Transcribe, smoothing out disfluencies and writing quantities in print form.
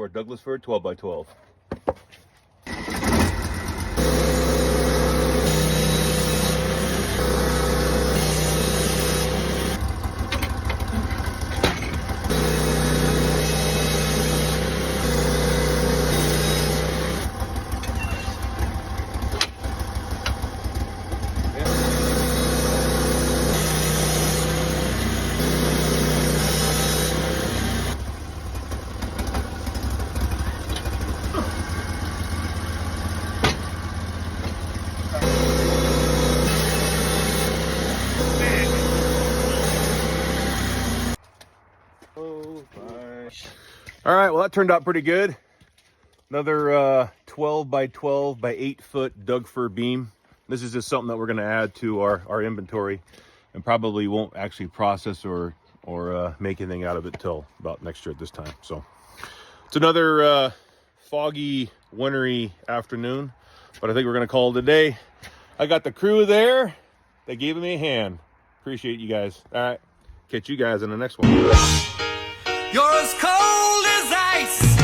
our Douglas fir 12x12. All right, well, that turned out pretty good. Another 12 by 12 by 8 foot Doug fir beam. This is just something that we're going to add to our inventory, and probably won't actually process or make anything out of it till about next year at this time. So it's another foggy, wintry afternoon, but I think we're going to call it a day. I got the crew there. They gave me a hand. Appreciate you guys. All right, catch you guys in the next one. You're as cold as ice.